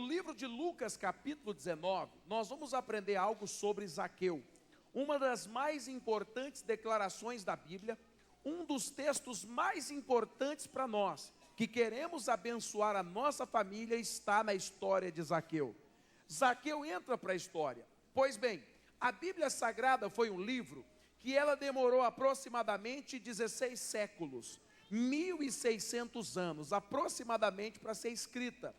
livro de Lucas, capítulo 19, nós vamos aprender algo sobre Zaqueu, uma das mais importantes declarações da Bíblia, um dos textos mais importantes para nós, que queremos abençoar a nossa família, está na história de Zaqueu. Zaqueu entra para a história. Pois bem, a Bíblia Sagrada foi um livro que ela demorou aproximadamente 16 séculos, 1.600 anos, aproximadamente, para ser escrita.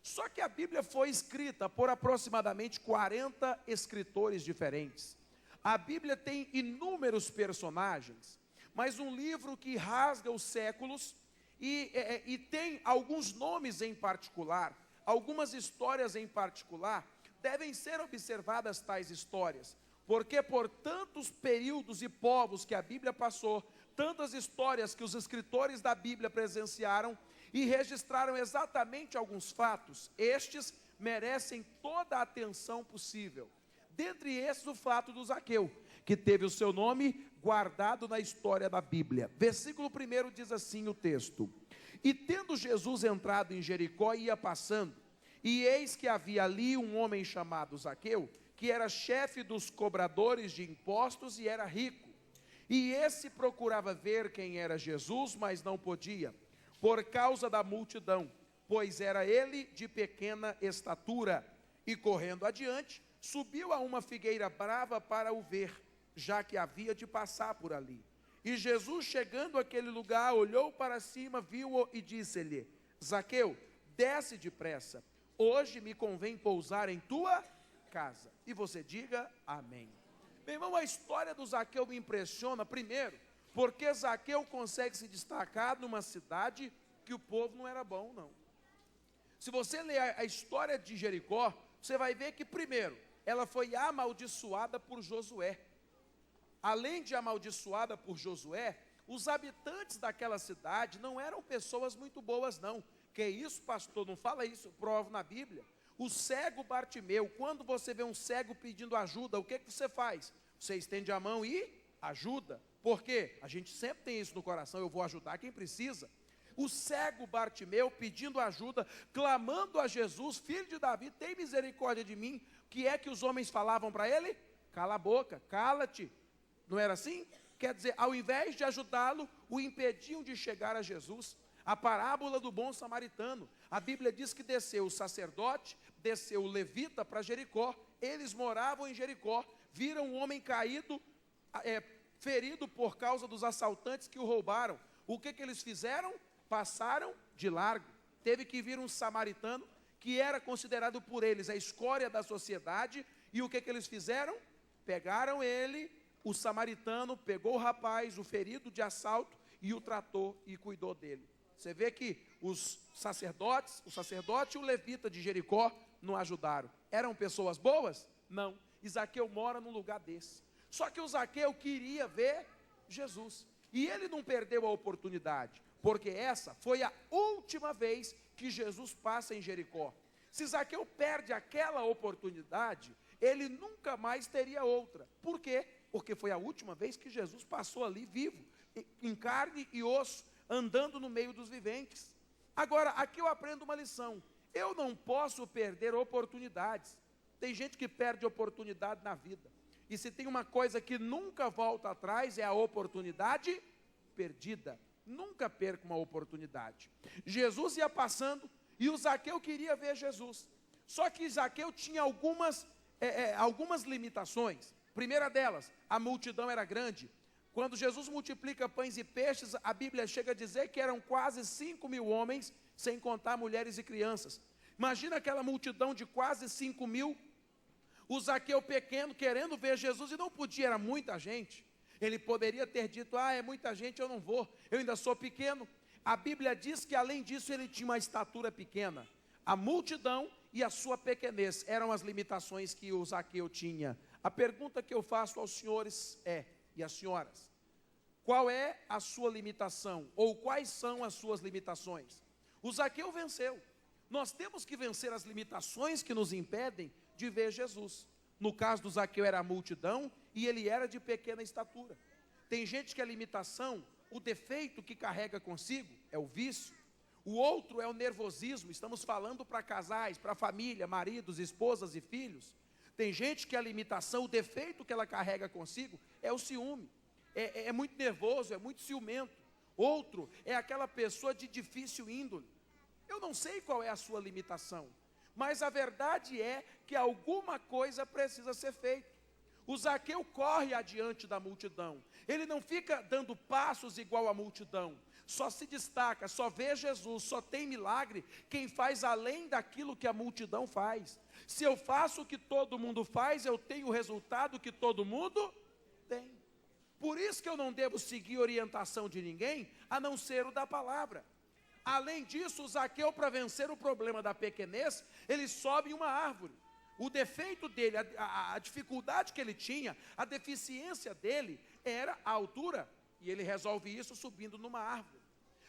Só que a Bíblia foi escrita por aproximadamente 40 escritores diferentes. A Bíblia tem inúmeros personagens, mas um livro que rasga os séculos e tem alguns nomes em particular, algumas histórias em particular, devem ser observadas tais histórias, porque por tantos períodos e povos que a Bíblia passou, tantas histórias que os escritores da Bíblia presenciaram e registraram exatamente alguns fatos, estes merecem toda a atenção possível. Dentre esses, o fato do Zaqueu, que teve o seu nome guardado na história da Bíblia. Versículo 1 diz assim o texto: E tendo Jesus entrado em Jericó, ia passando, e eis que havia ali um homem chamado Zaqueu, que era chefe dos cobradores de impostos e era rico. E esse procurava ver quem era Jesus, mas não podia, por causa da multidão, pois era ele de pequena estatura. E correndo adiante, subiu a uma figueira brava para o ver, já que havia de passar por ali. E Jesus, chegando àquele lugar, olhou para cima, viu-o e disse-lhe: Zaqueu, desce depressa, hoje me convém pousar em tua casa. E você diga amém. Meu irmão, a história do Zaqueu me impressiona, primeiro, porque Zaqueu consegue se destacar numa cidade que o povo não era bom, não. Se você ler a história de Jericó, você vai ver que, primeiro, ela foi amaldiçoada por Josué. Além de amaldiçoada por Josué, os habitantes daquela cidade não eram pessoas muito boas, não. Que isso, pastor? Não fala isso, prova na Bíblia. O cego Bartimeu, quando você vê um cego pedindo ajuda, o que você faz? Você estende a mão e ajuda. Por quê? A gente sempre tem isso no coração, eu vou ajudar quem precisa. O cego Bartimeu pedindo ajuda, clamando a Jesus: Filho de Davi, tem misericórdia de mim. O que é que os homens falavam para ele? Cala a boca, cala-te. Não era assim? Quer dizer, ao invés de ajudá-lo, o impediam de chegar a Jesus. A parábola do bom samaritano, a Bíblia diz que desceu o sacerdote, desceu o levita para Jericó. Eles moravam em Jericó, viram um homem caído, ferido por causa dos assaltantes que o roubaram. O que eles fizeram? Passaram de largo. Teve que vir um samaritano, que era considerado por eles a escória da sociedade, e o que eles fizeram? Pegaram ele, o samaritano, pegou o rapaz, o ferido de assalto, e o tratou e cuidou dele. Você vê que o sacerdote e o levita de Jericó não ajudaram. Eram pessoas boas? Não. E Zaqueu mora num lugar desse. Só que o Zaqueu queria ver Jesus. E ele não perdeu a oportunidade, porque essa foi a última vez que Jesus passa em Jericó. Se Zaqueu perde aquela oportunidade, ele nunca mais teria outra. Por quê? Porque foi a última vez que Jesus passou ali vivo, em carne e osso, andando no meio dos viventes. Agora, aqui eu aprendo uma lição: eu não posso perder oportunidades. Tem gente que perde oportunidade na vida, e se tem uma coisa que nunca volta atrás, é a oportunidade perdida. Nunca perca uma oportunidade. Jesus ia passando, e o Zaqueu queria ver Jesus, só que Zaqueu tinha algumas limitações. Primeira delas, a multidão era grande. Quando Jesus multiplica pães e peixes, a Bíblia chega a dizer que eram quase 5.000 homens, sem contar mulheres e crianças. Imagina aquela multidão de quase 5.000, o Zaqueu pequeno querendo ver Jesus e não podia, era muita gente. Ele poderia ter dito: é muita gente, eu não vou, eu ainda sou pequeno. A Bíblia diz que além disso ele tinha uma estatura pequena. A multidão e a sua pequenez eram as limitações que o Zaqueu tinha. A pergunta que eu faço aos senhores e às senhoras: qual é a sua limitação? Ou quais são as suas limitações? O Zaqueu venceu. Nós temos que vencer as limitações que nos impedem de ver Jesus. No caso do Zaqueu era a multidão e ele era de pequena estatura. Tem gente que a limitação, o defeito que carrega consigo é o vício. O outro é o nervosismo. Estamos falando para casais, para família, maridos, esposas e filhos. Tem gente que a limitação, o defeito que ela carrega consigo é o ciúme. É muito nervoso, é muito ciumento. Outro é aquela pessoa de difícil índole. Eu não sei qual é a sua limitação, mas a verdade é que alguma coisa precisa ser feita. O Zaqueu corre adiante da multidão. Ele não fica dando passos igual à multidão. Só se destaca, só vê Jesus, só tem milagre quem faz além daquilo que a multidão faz. Se eu faço o que todo mundo faz, eu tenho o resultado que todo mundo tem. Por isso que eu não devo seguir orientação de ninguém, a não ser o da palavra. Além disso, o Zaqueu, para vencer o problema da pequenez, ele sobe em uma árvore. O defeito dele, a dificuldade que ele tinha, a deficiência dele, era a altura. E ele resolve isso subindo numa árvore.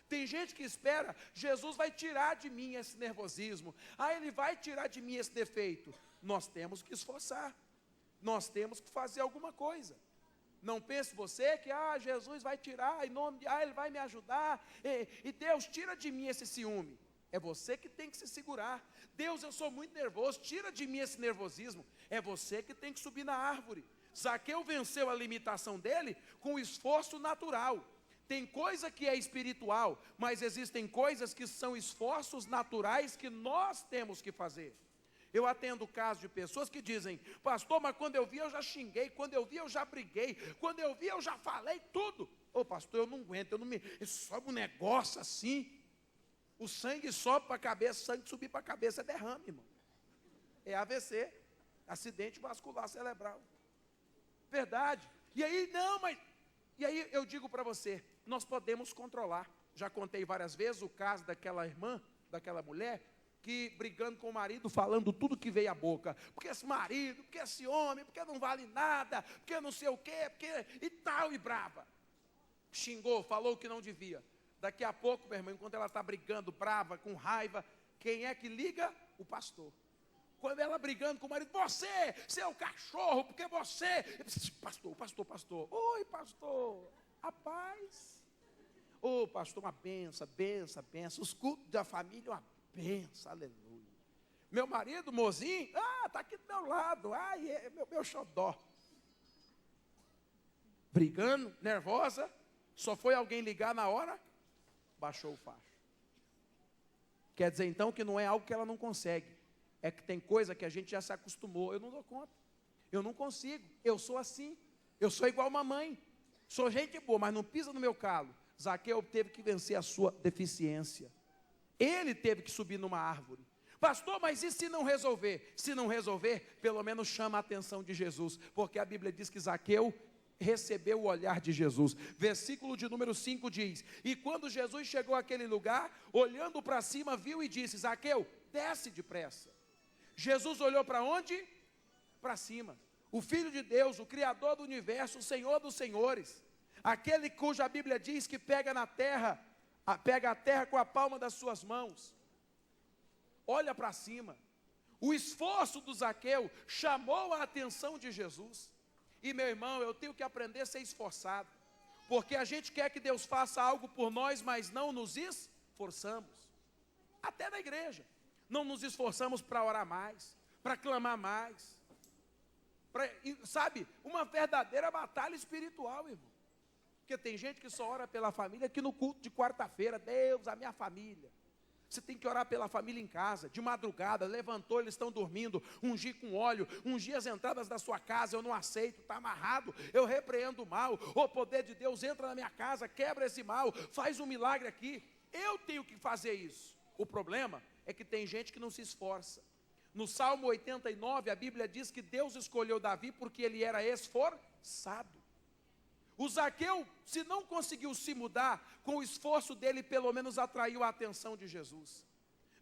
Tem gente que espera, Jesus vai tirar de mim esse nervosismo. Ele vai tirar de mim esse defeito. Nós temos que esforçar. Nós temos que fazer alguma coisa. Não pense você que, Jesus vai tirar, em nome de, Ele vai me ajudar, e Deus tira de mim esse ciúme. É você que tem que se segurar. Deus, eu sou muito nervoso, tira de mim esse nervosismo. É você que tem que subir na árvore. Zaqueu venceu a limitação dele com esforço natural. Tem coisa que é espiritual, mas existem coisas que são esforços naturais que nós temos que fazer. Eu atendo casos de pessoas que dizem, pastor, mas quando eu vi eu já xinguei, quando eu vi eu já briguei, quando eu vi eu já falei tudo. Pastor, eu não aguento, sobe um negócio assim, o sangue sobe para a cabeça, sangue subir para a cabeça é derrame, irmão. É AVC, acidente vascular cerebral. Verdade. E aí eu digo para você, nós podemos controlar. Já contei várias vezes o caso daquela irmã, daquela mulher, que brigando com o marido, falando tudo que veio à boca, porque esse marido, porque esse homem, porque não vale nada, porque não sei o quê, porque e tal, e brava, xingou, falou o que não devia. Daqui a pouco, meu irmão, enquanto ela está brigando, brava, com raiva, quem é que liga? O pastor. Quando ela brigando com o marido, você, seu cachorro, porque você, pastor, oi pastor, a paz, pastor, uma benção, os cultos da família, uma benção, aleluia. Meu marido, mozinho, está aqui do meu lado, é meu xodó. Brigando, nervosa, só foi alguém ligar na hora, baixou o facho. Quer dizer então que não é algo que ela não consegue, é que tem coisa que a gente já se acostumou. Eu não dou conta, eu não consigo, eu sou assim, eu sou igual mamãe, sou gente boa, mas não pisa no meu calo. Zaqueu teve que vencer a sua deficiência. Ele teve que subir numa árvore. Pastor, mas e se não resolver? Se não resolver, pelo menos chama a atenção de Jesus, porque a Bíblia diz que Zaqueu recebeu o olhar de Jesus. Versículo de número 5 diz, e quando Jesus chegou àquele lugar, olhando para cima, viu e disse, Zaqueu, desce depressa. Jesus olhou para onde? Para cima. O Filho de Deus, o Criador do universo, o Senhor dos senhores, aquele cuja Bíblia diz que pega a terra com a palma das suas mãos, olha para cima. O esforço do Zaqueu chamou a atenção de Jesus. E meu irmão, eu tenho que aprender a ser esforçado, porque a gente quer que Deus faça algo por nós, mas não nos esforçamos. Até na igreja, não nos esforçamos para orar mais, para clamar mais, sabe, uma verdadeira batalha espiritual, irmão. Porque tem gente que só ora pela família aqui no culto de quarta-feira, Deus, a minha família. Você tem que orar pela família em casa, de madrugada, levantou, eles estão dormindo, ungir com óleo, ungir as entradas da sua casa, eu não aceito, está amarrado, eu repreendo o mal, o poder de Deus entra na minha casa, quebra esse mal, faz um milagre aqui, eu tenho que fazer isso. O problema é que tem gente que não se esforça. No Salmo 89, a Bíblia diz que Deus escolheu Davi porque ele era esforçado. O Zaqueu, se não conseguiu se mudar, com o esforço dele, pelo menos atraiu a atenção de Jesus.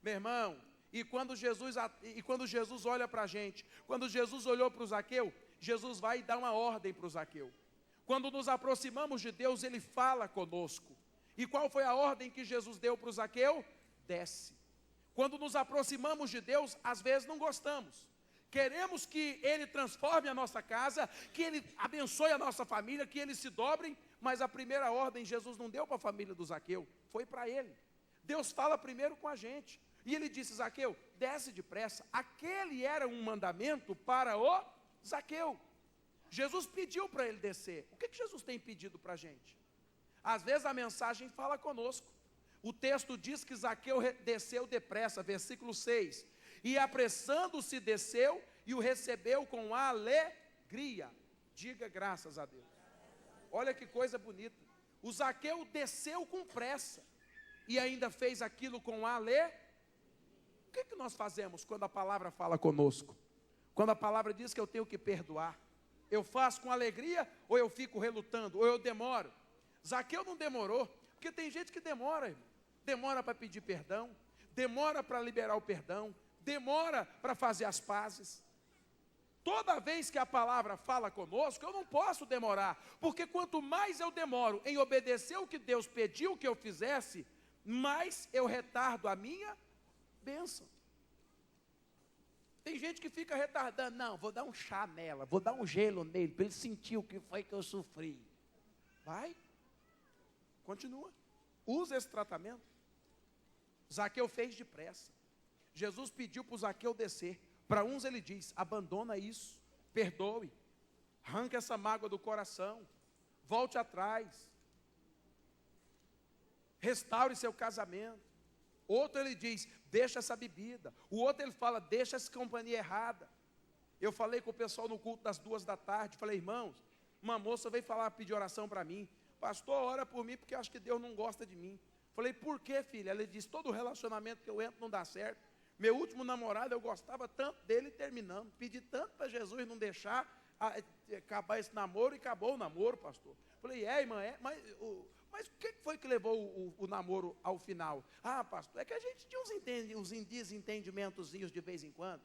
Meu irmão, e quando Jesus olha para a gente, quando Jesus olhou para o Zaqueu, Jesus vai dar uma ordem para o Zaqueu. Quando nos aproximamos de Deus, Ele fala conosco. E qual foi a ordem que Jesus deu para o Zaqueu? Desce. Quando nos aproximamos de Deus, às vezes não gostamos. Queremos que Ele transforme a nossa casa, que Ele abençoe a nossa família, que Ele se dobre, mas a primeira ordem Jesus não deu para a família do Zaqueu, foi para ele. Deus fala primeiro com a gente. E ele disse: Zaqueu, desce depressa. Aquele era um mandamento para o Zaqueu. Jesus pediu para ele descer. O que Jesus tem pedido para a gente? Às vezes a mensagem fala conosco. O texto diz que Zaqueu desceu depressa, versículo 6. E apressando-se desceu e o recebeu com alegria. Diga graças a Deus. Olha que coisa bonita. O Zaqueu desceu com pressa e ainda fez aquilo com alegria. O que nós fazemos quando a palavra fala conosco? Quando a palavra diz que eu tenho que perdoar, eu faço com alegria ou eu fico relutando, ou eu demoro? Zaqueu não demorou, porque tem gente que demora, irmão. Demora para pedir perdão, demora para liberar o perdão, demora para fazer as pazes. Toda vez que a palavra fala conosco, eu não posso demorar, porque quanto mais eu demoro em obedecer o que Deus pediu que eu fizesse, mais eu retardo a minha bênção. Tem gente que fica retardando: não, vou dar um chá nela, vou dar um gelo nele, para ele sentir o que foi que eu sofri. Vai, continua, usa esse tratamento. Zaqueu fez depressa. Jesus pediu para o Zaqueu descer. Para uns ele diz: abandona isso, perdoe, arranca essa mágoa do coração, volte atrás, restaure seu casamento. Outro ele diz: deixa essa bebida. O outro ele fala: deixa essa companhia errada. Eu falei com o pessoal no culto das 14h, falei: irmãos, uma moça veio pedir oração para mim. Pastor, ora por mim porque eu acho que Deus não gosta de mim. Falei: por quê, filha? Ela disse: todo relacionamento que eu entro não dá certo. Meu último namorado, eu gostava tanto dele, terminando. Pedi tanto para Jesus não deixar acabar esse namoro, e acabou o namoro, pastor. Falei: irmã, mas o que foi que levou o namoro ao final? Ah, pastor, é que a gente tinha uns desentendimentozinhos de vez em quando.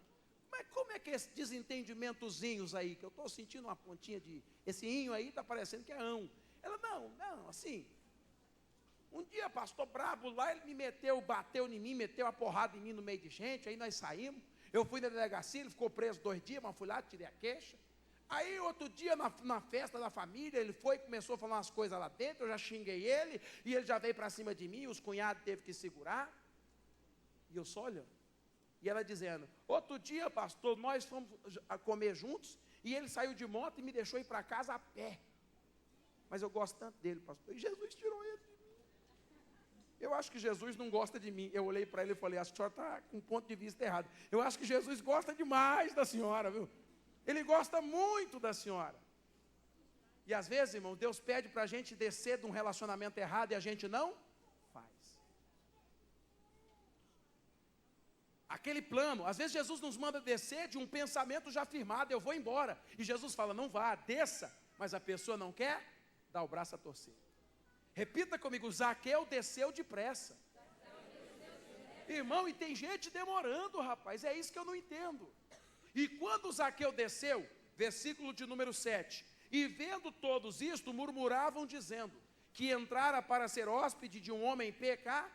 Mas como é que esses desentendimentozinhos aí, que eu estou sentindo uma pontinha de... esse inho aí está parecendo que é ão. Ela: não, assim... Um dia, pastor brabo lá, ele bateu em mim, meteu a porrada em mim no meio de gente, aí nós saímos. Eu fui na delegacia, ele ficou preso 2 dias, mas fui lá, tirei a queixa. Aí outro dia, na festa da família, ele foi e começou a falar umas coisas lá dentro, eu já xinguei ele, e ele já veio para cima de mim, os cunhados teve que segurar. E eu só olhando. E ela dizendo: outro dia, pastor, nós fomos a comer juntos, e ele saiu de moto e me deixou ir para casa a pé. Mas eu gosto tanto dele, pastor, e Jesus tirou ele. Eu acho que Jesus não gosta de mim. Eu olhei para ele e falei: acho que a senhora está com um ponto de vista errado. Eu acho que Jesus gosta demais da senhora, viu? Ele gosta muito da senhora. E às vezes, irmão, Deus pede para a gente descer de um relacionamento errado e a gente não faz. Aquele plano, às vezes Jesus nos manda descer de um pensamento já firmado: eu vou embora. E Jesus fala: não vá, desça. Mas a pessoa não quer dar o braço a torcer. Repita comigo: Zaqueu desceu depressa. Irmão, e tem gente demorando, rapaz, é isso que eu não entendo. E quando Zaqueu desceu, versículo de número 7, e vendo todos isto, murmuravam dizendo que entrara para ser hóspede de um homem pecador.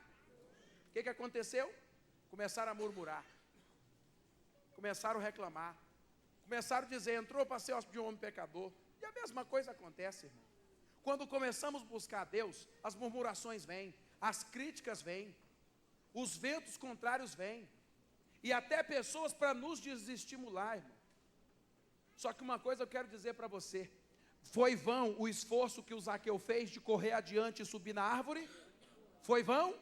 O que aconteceu? Começaram a murmurar, começaram a reclamar, começaram a dizer: entrou para ser hóspede de um homem pecador. E a mesma coisa acontece, irmão. Quando começamos a buscar a Deus, as murmurações vêm, as críticas vêm, os ventos contrários vêm, e até pessoas para nos desestimular, irmão. Só que uma coisa eu quero dizer para você: foi vão o esforço que o Zaqueu fez de correr adiante e subir na árvore? Foi vão?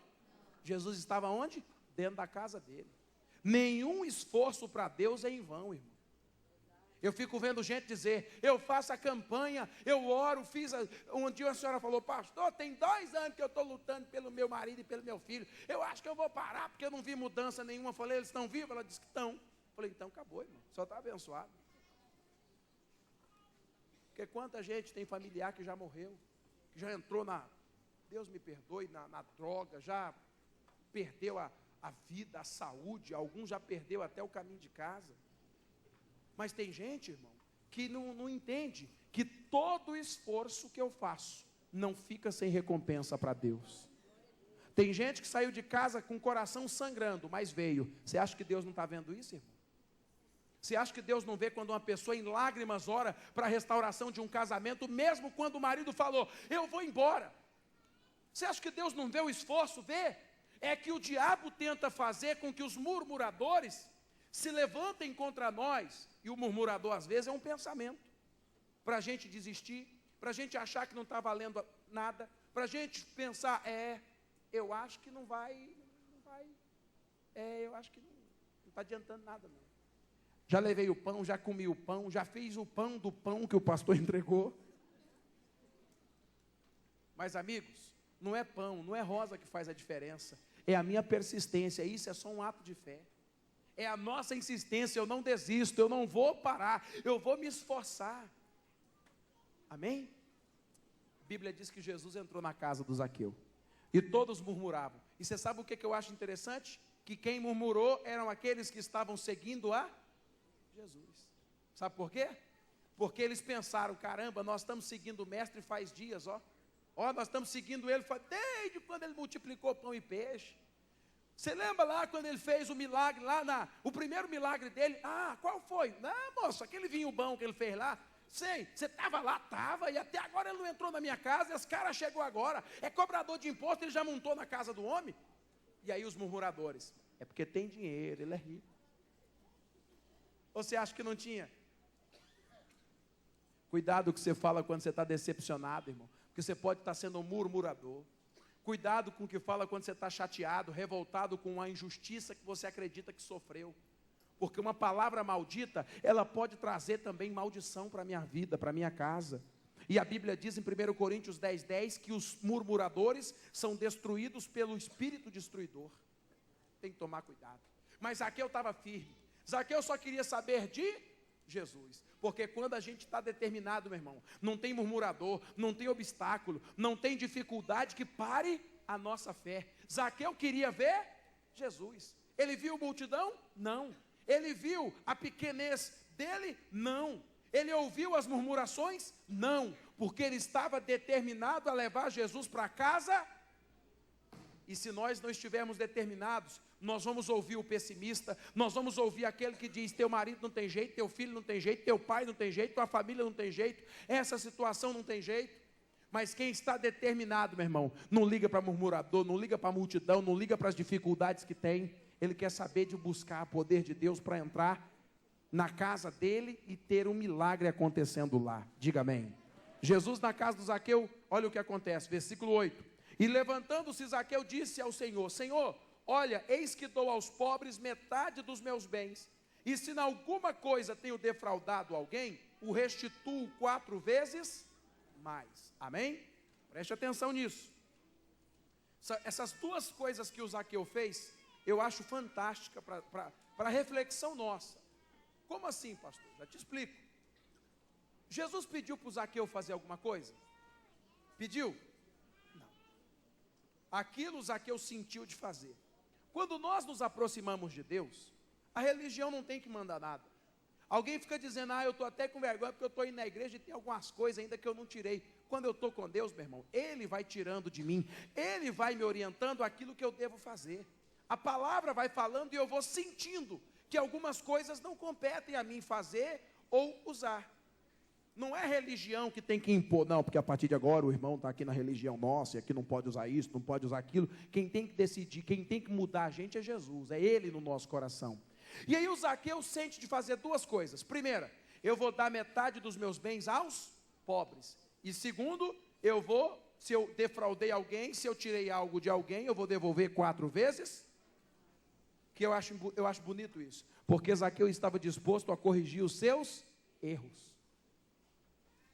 Jesus estava onde? Dentro da casa dele. Nenhum esforço para Deus é em vão, irmão. Eu fico vendo gente dizer: eu faço a campanha, eu oro, um dia a senhora falou: pastor, tem 2 anos que eu estou lutando pelo meu marido e pelo meu filho, eu acho que eu vou parar, porque eu não vi mudança nenhuma. Eu falei: eles estão vivos? Ela disse que estão. Eu falei: então acabou, irmão, só está abençoado. Porque quanta gente tem familiar que já morreu, que já entrou Deus me perdoe, na droga, já perdeu a vida, a saúde, alguns já perdeu até o caminho de casa. Mas tem gente, irmão, que não entende que todo esforço que eu faço não fica sem recompensa para Deus. Tem gente que saiu de casa com o coração sangrando, mas veio. Você acha que Deus não está vendo isso, irmão? Você acha que Deus não vê quando uma pessoa em lágrimas ora para a restauração de um casamento, mesmo quando o marido falou: eu vou embora? Você acha que Deus não vê o esforço? Vê. é que o diabo tenta fazer com que os murmuradores se levantem contra nós, e o murmurador às vezes é um pensamento, para a gente desistir, para a gente achar que não está valendo nada, para a gente pensar, eu acho que não vai, eu acho que não está adiantando nada não. Já levei o pão, já comi o pão, já fiz o pão do pão que o pastor entregou. Mas amigos, não é pão, não é rosa que faz a diferença, é a minha persistência, isso é só um ato de fé. É a nossa insistência, eu não desisto, eu não vou parar, eu vou me esforçar. Amém? A Bíblia diz que Jesus entrou na casa do Zaqueu, e todos murmuravam. E você sabe o que eu acho interessante? Que quem murmurou eram aqueles que estavam seguindo a Jesus. Sabe por quê? Porque eles pensaram, caramba, nós estamos seguindo o mestre faz dias, nós estamos seguindo ele desde quando ele multiplicou pão e peixe. Você lembra lá quando ele fez o milagre, o primeiro milagre dele? Qual foi? Não, moço, aquele vinho bom que ele fez lá. Sei, você estava lá? Estava, e até agora ele não entrou na minha casa, e esse cara chegou agora, é cobrador de imposto, ele já montou na casa do homem. E aí os murmuradores, é porque tem dinheiro, ele é rico. Ou você acha que não tinha? Cuidado com o que você fala quando você está decepcionado, irmão, porque você pode estar sendo um murmurador. Cuidado com o que fala quando você está chateado, revoltado com a injustiça que você acredita que sofreu. Porque uma palavra maldita, ela pode trazer também maldição para a minha vida, para a minha casa. E a Bíblia diz em 1 Coríntios 10:10 que os murmuradores são destruídos pelo espírito destruidor. Tem que tomar cuidado. Mas Zaqueu estava firme. Zaqueu só queria saber de Jesus. Porque quando a gente está determinado, meu irmão, não tem murmurador, não tem obstáculo, não tem dificuldade que pare a nossa fé. Zaqueu queria ver Jesus. Ele viu multidão? Não. Ele viu a pequenez dele? Não. Ele ouviu as murmurações? Não. Porque ele estava determinado a levar Jesus para casa. E se nós não estivermos determinados, nós vamos ouvir o pessimista, nós vamos ouvir aquele que diz, teu marido não tem jeito, teu filho não tem jeito, teu pai não tem jeito, tua família não tem jeito, essa situação não tem jeito. Mas quem está determinado, meu irmão, não liga para murmurador, não liga para a multidão, não liga para as dificuldades que tem. Ele quer saber de buscar o poder de Deus para entrar na casa dele e ter um milagre acontecendo lá. Diga amém. Jesus na casa do Zaqueu, olha o que acontece, versículo 8. E levantando-se Zaqueu disse ao Senhor, Senhor, olha, eis que dou aos pobres metade dos meus bens, e se em alguma coisa tenho defraudado alguém, o restituo 4 vezes mais. Amém? Preste atenção nisso. Essas duas coisas que o Zaqueu fez, eu acho fantástica para reflexão nossa. Como assim, pastor? Já te explico. Jesus pediu para o Zaqueu fazer alguma coisa? Pediu? Não. Aquilo o Zaqueu sentiu de fazer. Quando nós nos aproximamos de Deus, a religião não tem que mandar nada. Alguém fica dizendo, eu estou até com vergonha porque eu estou indo na igreja e tem algumas coisas ainda que eu não tirei. Quando eu estou com Deus, meu irmão, Ele vai tirando de mim, Ele vai me orientando aquilo que eu devo fazer. A palavra vai falando e eu vou sentindo que algumas coisas não competem a mim fazer ou usar. Não é religião que tem que impor, não, porque a partir de agora o irmão está aqui na religião nossa, e aqui não pode usar isso, não pode usar aquilo. Quem tem que decidir, quem tem que mudar a gente é Jesus, é Ele no nosso coração. E aí o Zaqueu sente de fazer duas coisas. Primeira, eu vou dar metade dos meus bens aos pobres. E segundo, se eu defraudei alguém, se eu tirei algo de alguém, eu vou devolver 4 vezes. Que eu acho bonito isso. Porque Zaqueu estava disposto a corrigir os seus erros.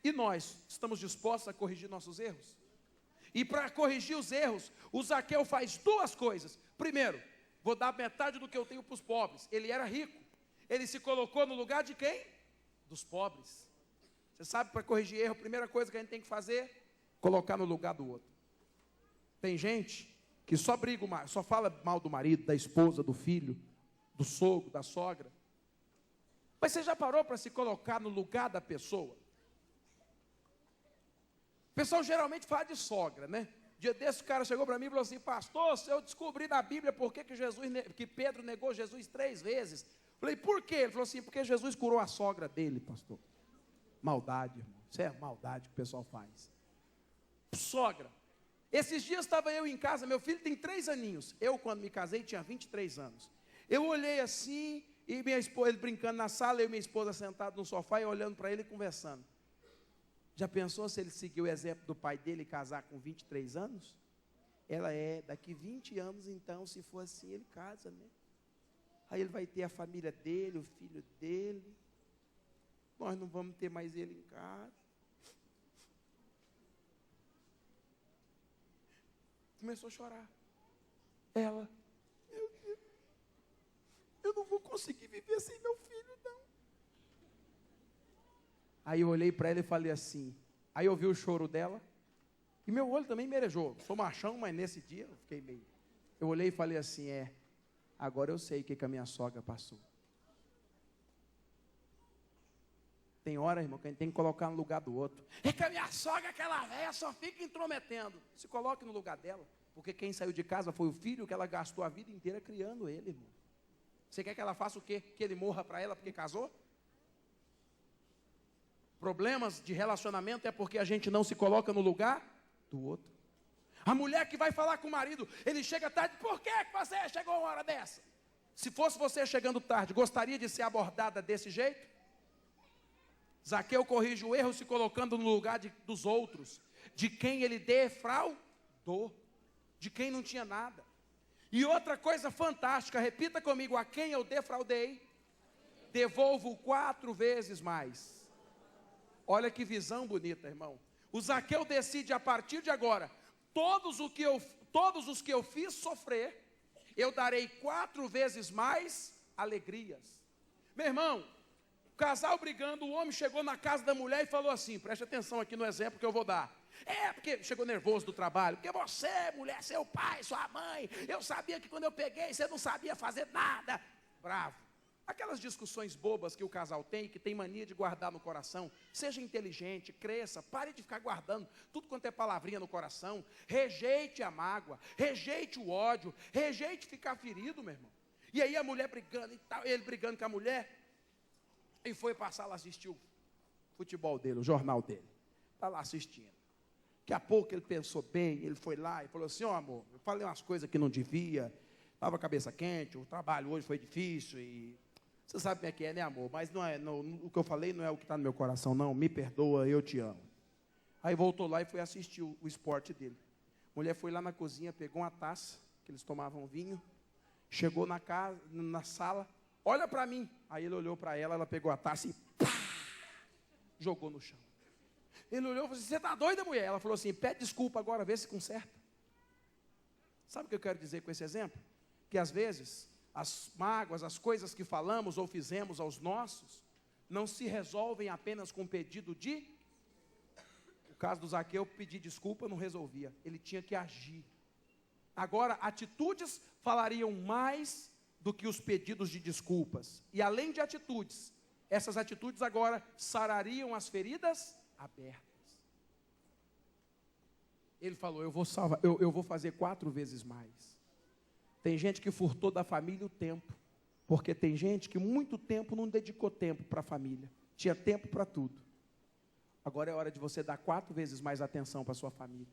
E nós estamos dispostos a corrigir nossos erros? E para corrigir os erros, o Zaqueu faz duas coisas. Primeiro, vou dar metade do que eu tenho para os pobres. Ele era rico. Ele se colocou no lugar de quem? Dos pobres. Você sabe, para corrigir erro, a primeira coisa que a gente tem que fazer, colocar no lugar do outro. Tem gente que só briga, só fala mal do marido, da esposa, do filho, do sogro, da sogra. Mas você já parou para se colocar no lugar da pessoa? O pessoal geralmente fala de sogra, né? Dia desse o cara chegou para mim e falou assim, pastor, se eu descobri na Bíblia por que Pedro negou Jesus 3 vezes. Falei, por quê? Ele falou assim, porque Jesus curou a sogra dele, pastor. Maldade, irmão. Isso é maldade que o pessoal faz. Sogra. Esses dias estava eu em casa, meu filho tem 3 aninhos. Eu, quando me casei, tinha 23 anos. Eu olhei assim, e minha esposa, ele brincando na sala, eu e minha esposa sentados no sofá, e olhando para ele e conversando. Já pensou se ele seguiu o exemplo do pai dele e casar com 23 anos? Ela daqui 20 anos, então, se for assim, ele casa, né? Aí ele vai ter a família dele, o filho dele. Nós não vamos ter mais ele em casa. Começou a chorar. Ela, meu Deus, eu não vou conseguir viver sem meu filho, não. Aí eu olhei para ela e falei assim, aí eu vi o choro dela, e meu olho também merejou. Sou machão, mas nesse dia eu fiquei meio. Eu olhei e falei assim, agora eu sei o que a minha sogra passou. Tem hora, irmão, que a gente tem que colocar no lugar do outro. É que a minha sogra, aquela velha, só fica intrometendo. Se coloque no lugar dela, porque quem saiu de casa foi o filho que ela gastou a vida inteira criando ele, irmão. Você quer que ela faça o quê? Que ele morra para ela porque casou? Problemas de relacionamento é porque a gente não se coloca no lugar do outro. A mulher que vai falar com o marido, ele chega tarde, por que você chegou uma hora dessa? Se fosse você chegando tarde, gostaria de ser abordada desse jeito? Zaqueu corrige o erro se colocando no lugar dos outros, de quem ele defraudou, de quem não tinha nada. E outra coisa fantástica, repita comigo, a quem eu defraudei, devolvo 4 vezes mais. Olha que visão bonita, irmão. O Zaqueu decide a partir de agora, todos os que eu fiz sofrer, eu darei 4 vezes mais alegrias. Meu irmão, o casal brigando, o homem chegou na casa da mulher e falou assim, preste atenção aqui no exemplo que eu vou dar. Porque chegou nervoso do trabalho, porque você, mulher, seu pai, sua mãe, eu sabia que quando eu peguei, você não sabia fazer nada. Bravo. Aquelas discussões bobas que o casal tem, que tem mania de guardar no coração. Seja inteligente, cresça, pare de ficar guardando tudo quanto é palavrinha no coração. Rejeite a mágoa, rejeite o ódio, rejeite ficar ferido, meu irmão. E aí a mulher brigando e tal, ele brigando com a mulher, e foi para a sala assistir o futebol dele, o jornal dele. Está lá assistindo. Daqui a pouco ele pensou bem, ele foi lá e falou assim, amor, eu falei umas coisas que não devia, estava a cabeça quente, o trabalho hoje foi difícil e... Você sabe como é que é, né, amor? Mas o que eu falei não é o que está no meu coração, não. Me perdoa, eu te amo. Aí voltou lá e foi assistir o esporte dele. A mulher foi lá na cozinha, pegou uma taça, que eles tomavam vinho, chegou na sala, olha para mim. Aí ele olhou para ela, ela pegou a taça e pá, jogou no chão. Ele olhou e falou assim, você está doida, mulher? Ela falou assim, pede desculpa agora, vê se conserta. Sabe o que eu quero dizer com esse exemplo? Que às vezes... as mágoas, as coisas que falamos ou fizemos aos nossos, não se resolvem apenas com pedido de... O caso do Zaqueu, pedir desculpa não resolvia, ele tinha que agir. Agora, atitudes falariam mais do que os pedidos de desculpas. E além de atitudes, essas atitudes agora sarariam as feridas abertas. Ele falou, eu vou fazer 4 vezes mais. Tem gente que furtou da família o tempo, porque tem gente que muito tempo não dedicou tempo para a família, tinha tempo para tudo. Agora é hora de você dar 4 vezes mais atenção para a sua família.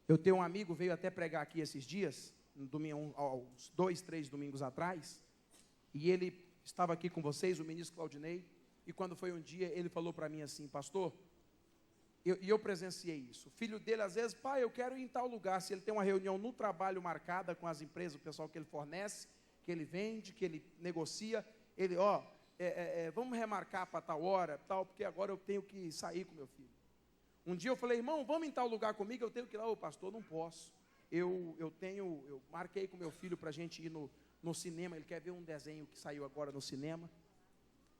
Eu tenho um amigo, veio até pregar aqui esses dias, uns 2, 3 domingos atrás, e ele estava aqui com vocês, o ministro Claudinei, e quando foi um dia, ele falou para mim assim, pastor, eu presenciei isso. O filho dele, às vezes, pai, eu quero ir em tal lugar. Se ele tem uma reunião no trabalho marcada com as empresas, o pessoal que ele fornece, que ele vende, que ele negocia, ele, vamos remarcar para tal hora, tal, porque agora eu tenho que sair com meu filho. Um dia eu falei, irmão, vamos em tal lugar comigo, eu tenho que ir lá, pastor, não posso. Eu marquei com meu filho para a gente ir no cinema, ele quer ver um desenho que saiu agora no cinema.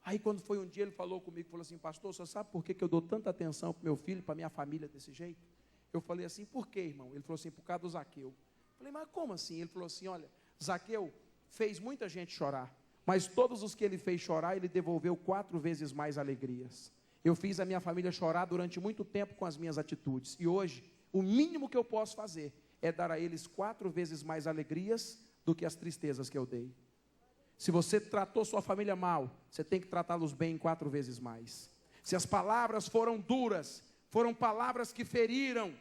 Aí quando foi um dia, ele falou comigo, falou assim, pastor, você sabe por que eu dou tanta atenção para o meu filho, para a minha família desse jeito? Eu falei assim, por quê, irmão? Ele falou assim, por causa do Zaqueu. Eu falei, mas como assim? Ele falou assim, olha, Zaqueu fez muita gente chorar, mas todos os que ele fez chorar, ele devolveu 4 vezes mais alegrias. Eu fiz a minha família chorar durante muito tempo com as minhas atitudes, e hoje, o mínimo que eu posso fazer, é dar a eles 4 vezes mais alegrias, do que as tristezas que eu dei. Se você tratou sua família mal, você tem que tratá-los bem 4 vezes mais. Se as palavras foram duras, foram palavras que feriram,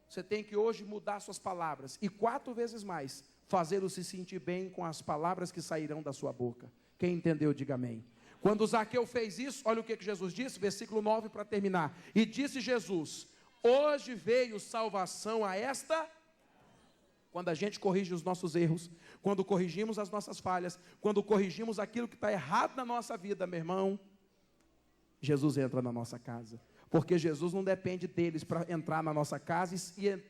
Você tem que hoje mudar suas palavras e 4 vezes mais fazê-lo se sentir bem com as palavras que sairão da sua boca. Quem entendeu, diga amém. Quando Zaqueu fez isso, olha o que Jesus disse, versículo 9 para terminar. E disse Jesus: hoje veio salvação a esta. Quando a gente corrige os nossos erros, quando corrigimos as nossas falhas, quando corrigimos aquilo que está errado na nossa vida, meu irmão, Jesus entra na nossa casa. Porque Jesus não depende deles para entrar na nossa casa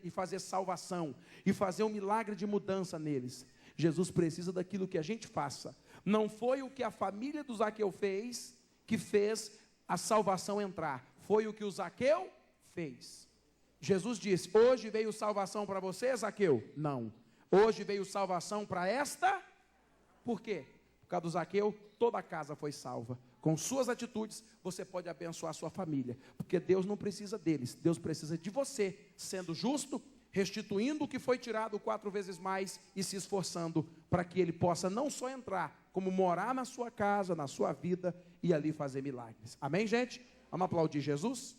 e fazer salvação, e fazer um milagre de mudança neles. Jesus precisa daquilo que a gente faça. Não foi o que a família do Zaqueu fez, que fez a salvação entrar. Foi o que o Zaqueu fez. Jesus disse: hoje veio salvação para você, Zaqueu? Não. Hoje veio salvação para esta. Por quê? Por causa do Zaqueu, toda a casa foi salva. Com suas atitudes, você pode abençoar a sua família. Porque Deus não precisa deles. Deus precisa de você, sendo justo, restituindo o que foi tirado 4 vezes mais e se esforçando para que Ele possa não só entrar, como morar na sua casa, na sua vida e ali fazer milagres. Amém, gente? Vamos aplaudir Jesus?